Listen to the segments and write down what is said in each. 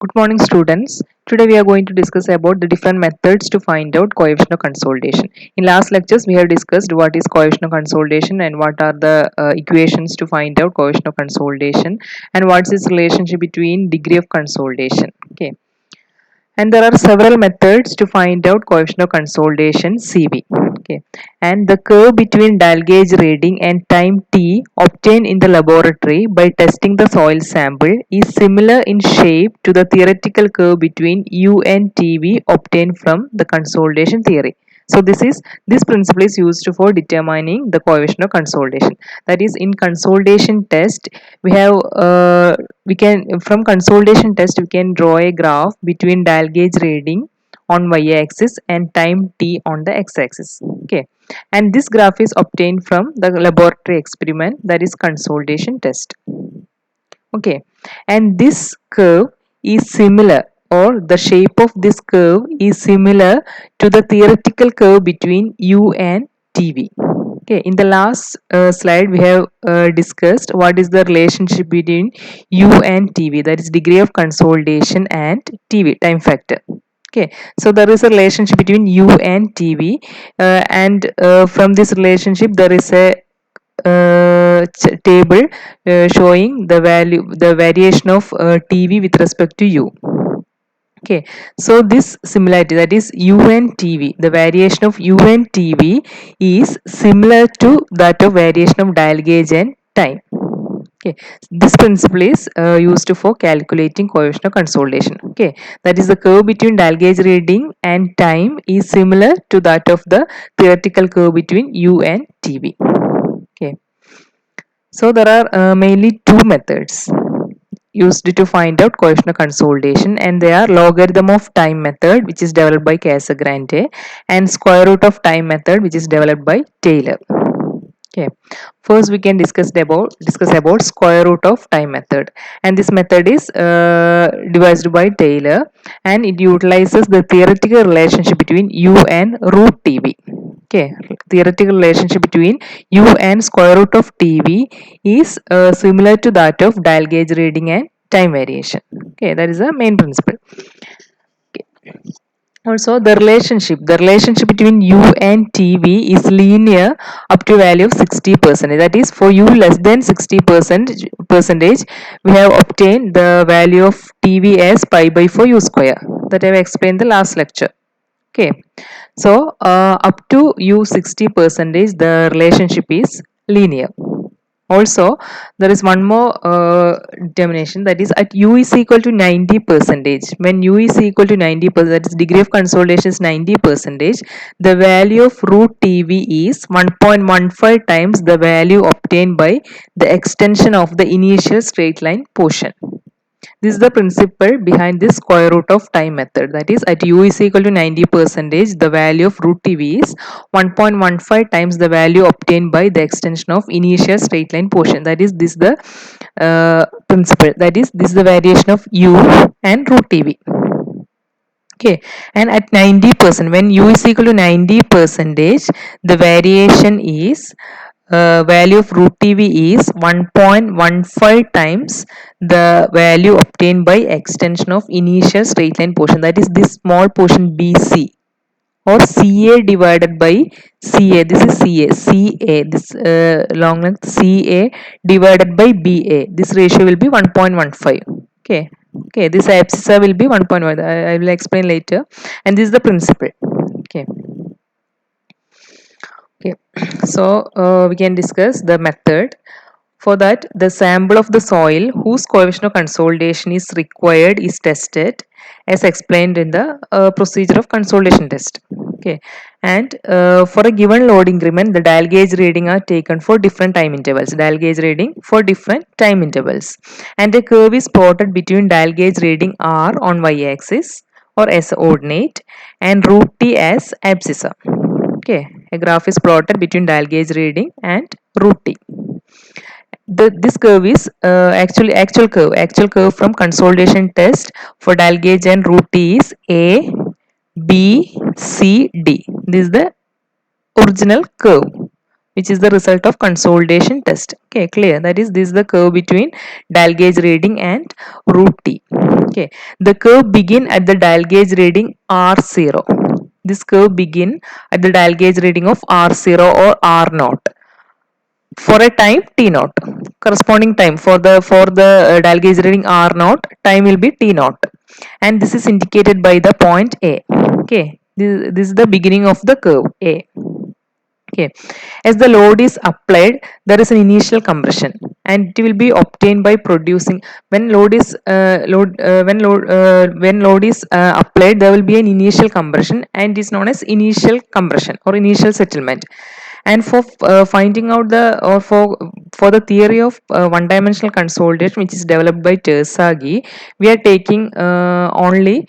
Good morning, students. Today we are going to discuss about the different methods to find out coefficient of consolidation. In last lectures, we have discussed what is coefficient of consolidation and what are the equations to find out coefficient of consolidation and what's its relationship between degree of consolidation. Okay, and there are several methods to find out coefficient of consolidation CV. Okay, and the curve between dial gauge reading and time t obtained in the laboratory by testing the soil sample is similar in shape to the theoretical curve between u and tv obtained from the consolidation theory. So this principle is used for determining the coefficient of consolidation. That is, in consolidation test we have we can from consolidation test we can draw a graph between dial gauge reading on y-axis and time t on the x-axis. Okay, and this graph is obtained from the laboratory experiment, that is consolidation test. Okay, and this curve is similar, or the shape of this curve is similar to the theoretical curve between u and tv. Okay, in the last slide we have discussed what is the relationship between u and tv, that is degree of consolidation, and tv time factor. Okay, so there is a relationship between u and tv, and from this relationship there is a table showing the variation of tv with respect to u. Okay, so this similarity, that is u and tv, the variation of u and tv is similar to that of variation of dial gauge and time. Okay, this principle is used for calculating coefficient of consolidation. Okay, that is the curve between dial gauge reading and time is similar to that of the theoretical curve between u and tv. Okay, so there are mainly two methods used to find out coefficient of consolidation, and they are logarithm of time method, which is developed by Casagrande, and square root of time method, which is developed by Taylor. Okay, first we can discuss about square root of time method, and this method is devised by Taylor, and it utilizes the theoretical relationship between u and root tv. Okay, theoretical relationship between u and square root of tv is similar to that of dial gauge reading and time variation. Okay, that is the main principle. Also, the relationship between u and tv is linear up to value of 60%. That is, for u less than 60% we have obtained the value of tv as pi by 4 u square, that I have explained the last lecture. Okay, so up to u 60% the relationship is linear. Also, there is one more determination, that is at u is equal to 90 percentage. When u is equal to 90%, that is degree of consolidation is 90 percentage, the value of root tv is 1.15 times the value obtained by the extension of the initial straight line portion. This is the principle behind this square root of time method. That is, at u is equal to 90 percentage, the value of root tv is 1.15 times the value obtained by the extension of initial straight line portion. That is, this the principle. That is, this is the variation of u and root tv. Okay, and at 90%, when u is equal to 90 percentage, the variation is value of root tv is 1.15 times the value obtained by extension of initial straight line portion, that is this small portion bc, or ca divided by ca. This is ca, this long length ca divided by ba, this ratio will be 1.15. Okay, this abscissa will be 1.1. I will explain later, and this is the principle. Okay, okay. So we can discuss the method. For that, the sample of the soil whose coefficient of consolidation is required is tested, as explained in the procedure of consolidation test. Okay, and for a given load increment, the dial gauge reading are taken for different time intervals. Dial gauge reading for different time intervals, and a curve is plotted between dial gauge reading R on y-axis or as ordinate and root T as abscissa. Okay, a graph is plotted between dial gauge reading and root T. This curve is actual curve from consolidation test for dial gauge and root T is a b c d. This is the original curve which is the result of consolidation test. Okay, clear? That is, this is the curve between dial gauge reading and root T. Okay, the curve begin at the dial gauge reading R0. This curve begin at the dial gauge reading of R0 or R0 for a time T naught. Corresponding time for the dial gauge reading R naught, time will be T naught, and this is indicated by the point A. Okay, this is the beginning of the curve A. Okay, as the load is applied, there is an initial compression, and it will be obtained by producing when load is applied, there will be an initial compression, and it is known as initial compression or initial settlement. And for finding out the or for the theory of one-dimensional consolidation, which is developed by Terzaghi, we are taking only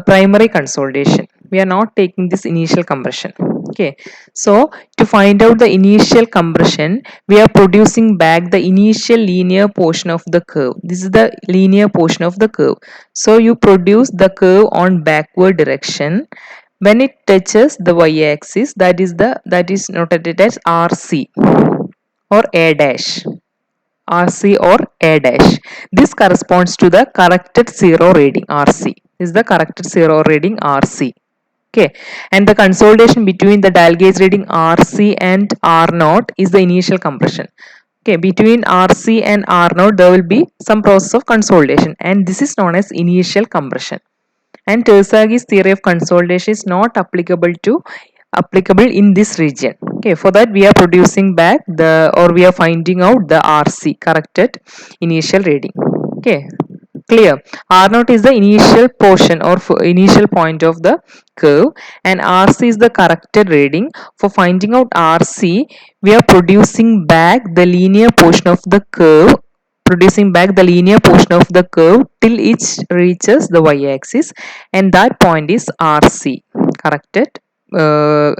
primary consolidation. We are not taking this initial compression. Okay, so to find out the initial compression, we are producing back the initial linear portion of the curve. This is the linear portion of the curve. So you produce the curve on backward direction. When it touches the y-axis, that is noted as RC or A dash. RC or A dash. This corresponds to the corrected zero reading RC. This is the corrected zero reading RC. Okay, and the consolidation between the dial gauge reading RC and R0 is the initial compression. Okay, between RC and R0 there will be some process of consolidation, and this is known as initial compression. And Terzaghi's theory of consolidation is not applicable in this region. Okay, for that we are producing back the or we are finding out the RC, corrected initial reading. Okay, clear. R0 is the initial portion or initial point of the curve, and RC is the corrected reading. For finding out RC, we are producing back the linear portion of the curve, till it reaches the y-axis, and that point is RC, corrected uh,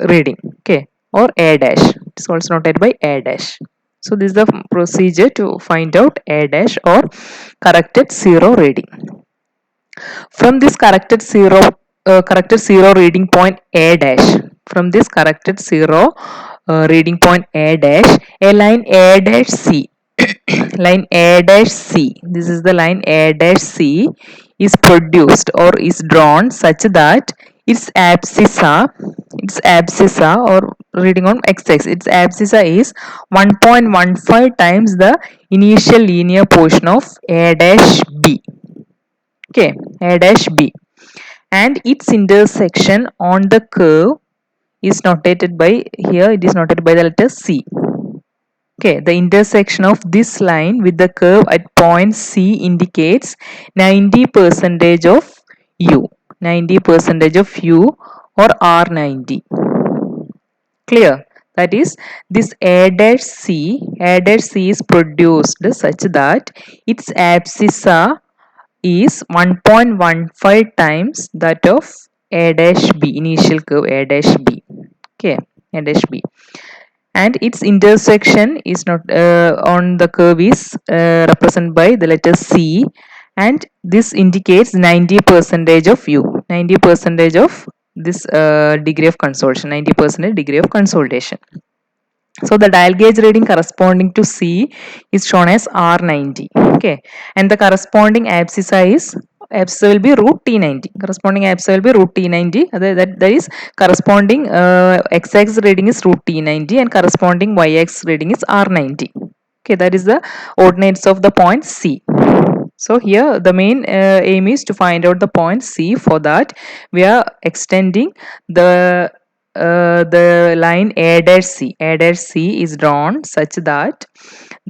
reading. Okay, or A dash. It is also noted by A dash. So this is the procedure to find out A dash or corrected zero reading. From this corrected zero reading point A dash, from this corrected zero reading point A dash, a line A dash C, line A dash C, this is the line A dash C, is produced or is drawn such that its abscissa or reading on x-axis, its abscissa is 1.15 times the initial linear portion of A dash B. Okay, A dash B, and its intersection on the curve is notated by, here it is notated by the letter C. Okay, the intersection of this line with the curve at point C indicates 90% of U, 90% of U or R90. Clear? That is, this A dash C is produced such that its abscissa is 1.15 times that of A dash B, initial curve A dash B. Okay, A dash B, and its intersection is not on the curve is represented by the letter C, and this indicates 90% of U, 90% of this degree of consolidation, 90% degree of consolidation. So the dial gauge reading corresponding to C is shown as R90. Okay, and the corresponding abscissa will be root T90. Corresponding abscissa will be root T90. That is corresponding x-axis reading is root T90 and corresponding y-axis reading is R90. Okay, that is the ordinates of the point C. So here the main aim is to find out the point C. For that we are extending the line A dash C. A dash C is drawn such that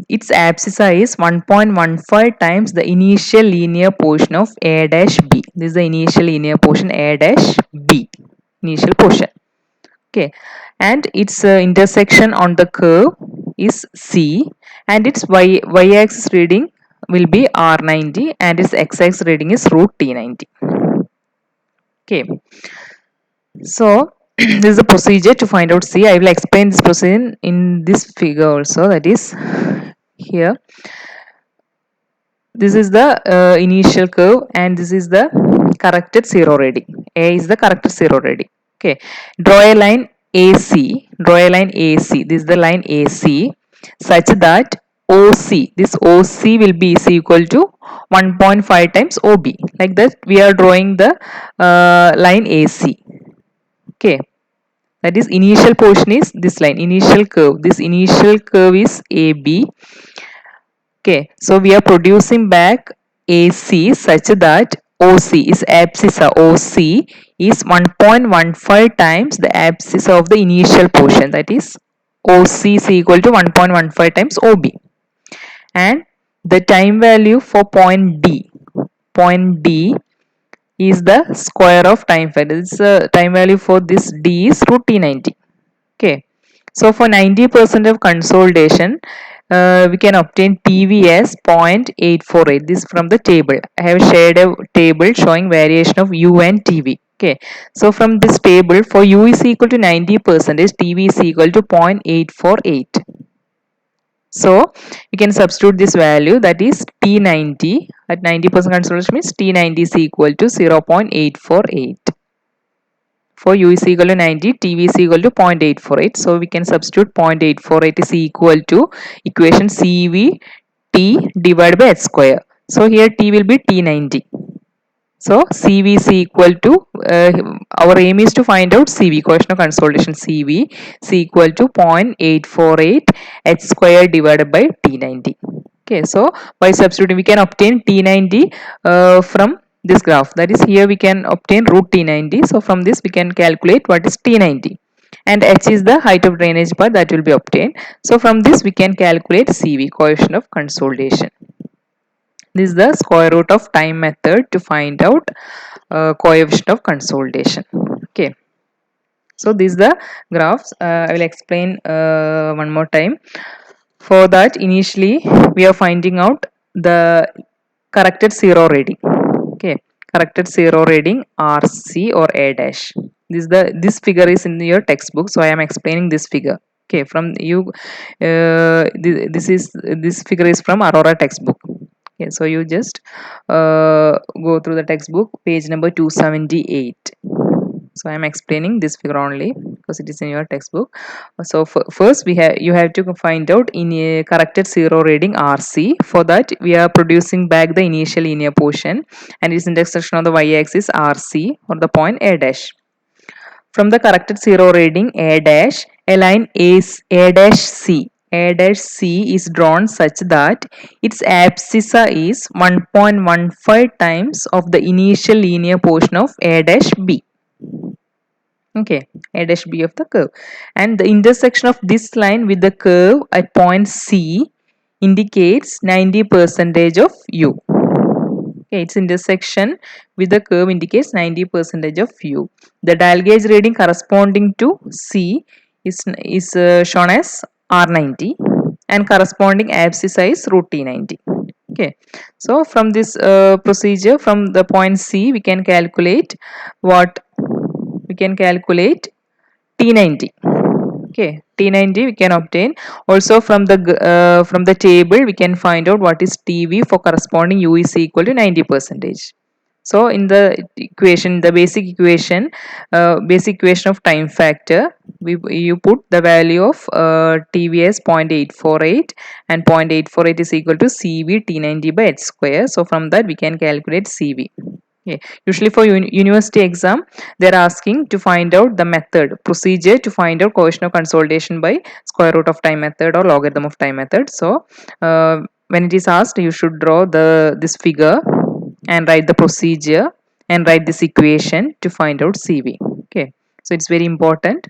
its abscissa is 1.15 times the initial linear portion of A dash B. This is the initial linear portion A dash B, initial portion. Okay, and its intersection on the curve is C, and its y-axis reading will be R90 and its x-axis reading is root T90. Okay, so this is the procedure to find out C. I will explain this procedure in this figure also, that is here. This is the initial curve and this is the corrected zero reading. A is the corrected zero reading. Okay, draw a line AC, this is the line AC, such that OC. This OC will be is equal to 1.5 times OB. Like that, we are drawing the line AC. Okay, that is initial portion is this line, initial curve. This initial curve is AB. Okay, so we are producing back AC such that OC is abscissa. OC is 1.15 times the abscissa of the initial portion. That is OC is equal to 1.15 times OB. And the time value for point D. Point D is the square of time factor. This time value for this D is root T90. Okay. So for 90% of consolidation, we can obtain TV as 0.848. This from the table. I have shared a table showing variation of U and TV. Okay. So from this table, for U is equal to 90%, TV is equal to 0.848. So you can substitute this value, that is T90 at 90% consolidation means T90 is equal to 0.848. For U is equal to 90, TV is equal to 0.848. So we can substitute 0.848 is equal to equation CV T divided by H square. So here T will be T90. So CV is equal to, our aim is to find out CV, coefficient of consolidation. CV is equal to 0.848 H square divided by T90. Okay, so by substituting we can obtain T90 from this graph. That is, here we can obtain root T90. So from this we can calculate what is T90. And H is the height of drainage path that will be obtained. So from this we can calculate CV, coefficient of consolidation. This is the square root of time method to find out coefficient of consolidation. Okay. So these are the graphs. I will explain one more time. For that, initially we are finding out the corrected zero reading. Okay, corrected zero reading RC or A dash. This figure is in your textbook, so I am explaining this figure. Okay, from you, this figure is from Aurora textbook. Okay, so you just go through the textbook, page number 278. So I am explaining this figure only because it is in your textbook. So first you have to find out in a corrected zero reading RC. For that we are producing back the initial linear portion and its intersection on the y-axis RC or the point A dash. From the corrected zero reading A dash, a line is A dash C. A dash C is drawn such that its abscissa is 1.15 times of the initial linear portion of A dash B. Okay, A dash B of the curve. And the intersection of this line with the curve at point C indicates 90% of U. Okay, its intersection with the curve indicates 90% of U. The dial gauge reading corresponding to C is shown as R90 and corresponding abscissa is root T90. Okay, so from this procedure, from the point C we can calculate what? We can calculate T90. Okay, T90 we can obtain. Also from the table we can find out what is TV for corresponding U is equal to 90%. So in the equation, the basic equation of time factor, you put the value of TV as 0.848 and 0.848 is equal to CV T90 by H square. So from that we can calculate CV. Okay. Usually for university exam, they are asking to find out the method, procedure to find out coefficient of consolidation by square root of time method or logarithm of time method. So when it is asked, you should draw this figure and write the procedure and write this equation to find out CV. Okay, so it's very important.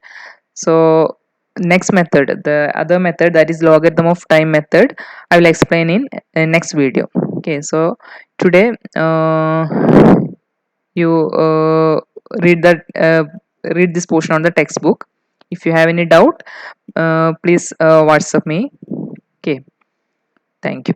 So next method, the other method, that is logarithm of time method, I will explain in next video. Okay, so today you read this portion on the textbook. If you have any doubt, please WhatsApp me. Okay, thank you.